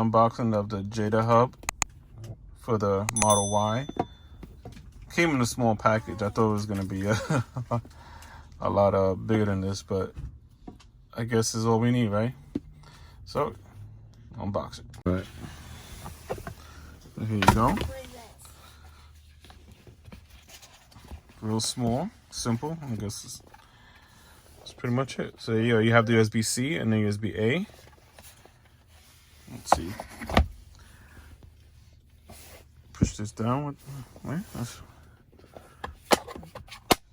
Unboxing of the Jeda Hub for the Model Y. Came in a small package. I thought it was going to be a lot bigger than this, but I guess is all we need, right? So, unbox it. All right. Here you go. Real small, simple. I guess that's pretty much it. So you have the USB-C and the USB-A. Let's see. Push this down with, right?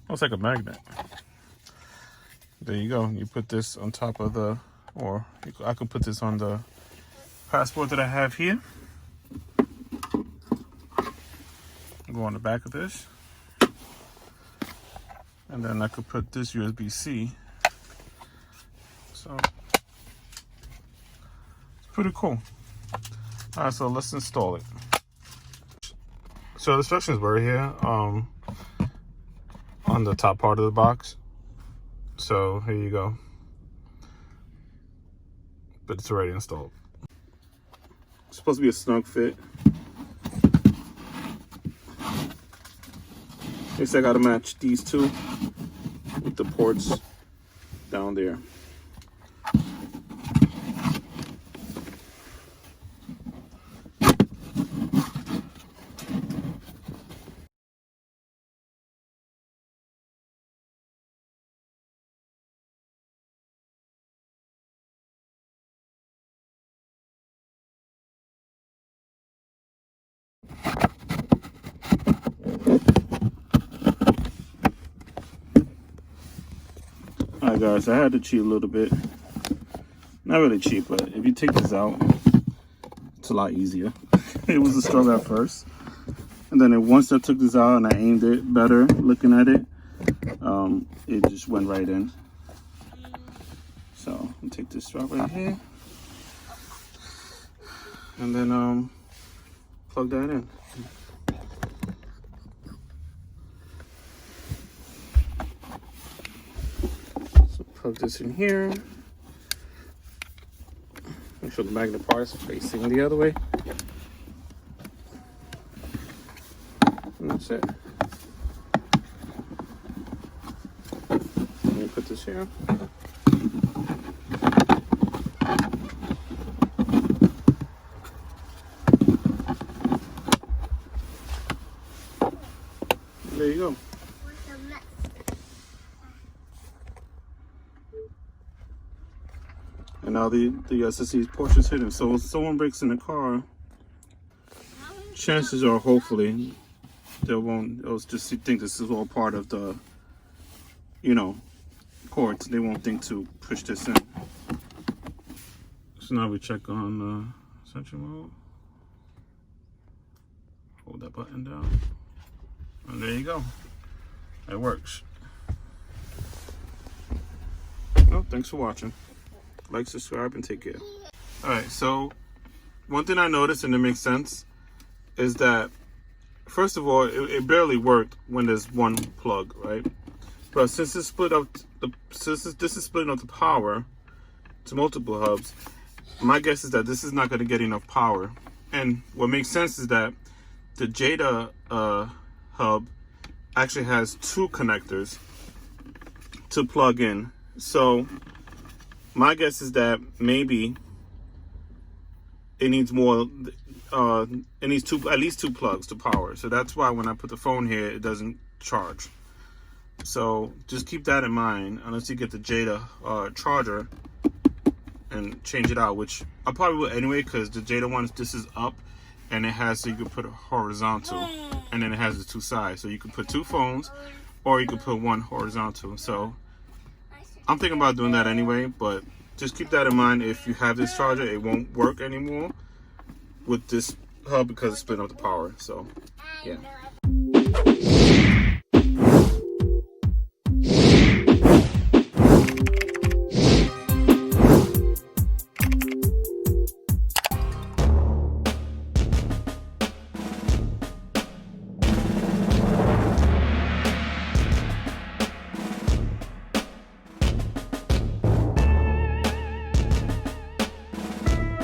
Looks like a magnet. There you go. You put this on top of the, or I could put this on the passport that I have here. Go on the back of this. And then I could put this USB-C. So it's pretty cool. All right, so let's install it. So the instructions were here on the top part of the box. So here you go. But it's already installed. It's supposed to be a snug fit. I guess I gotta match these two with the ports down there. Alright guys, I had to cheat a little bit. Not really cheat, but if you take this out, it's a lot easier. It was a struggle at first. And then once I took this out and I aimed it better, looking at it, it just went right in. So, I'll take this strap right here. And then plug that in. Plug this in here. Make sure the magnet parts are facing the other way. And that's it. Let me put this here. There you go. And now the SSD portion is hidden. So if someone breaks in the car, chances are hopefully they'll just think this is all part of the, ports. They won't think to push this in. So now we check on sensor mode. Hold that button down. And there you go. It works. Well, thanks for watching. Like, subscribe, and take care. Alright, so one thing I noticed, and it makes sense, is that first of all, it barely worked when there's one plug, right? But since it's split up, this is splitting up the power to multiple hubs, my guess is that this is not going to get enough power. And what makes sense is that the Jeda hub actually has two connectors to plug in. So my guess is that maybe it needs more. It needs at least two plugs to power. So that's why when I put the phone here, it doesn't charge. So just keep that in mind, unless you get the Jeda charger and change it out, which I probably will anyway, because the Jeda one, this is up, and it has, so you can put it horizontal, and then it has the two sides. So you can put two phones, or you can put one horizontal. So I'm thinking about doing that anyway, but just keep that in mind. If you have this charger, it won't work anymore with this hub because it's splitting up the power. So, yeah.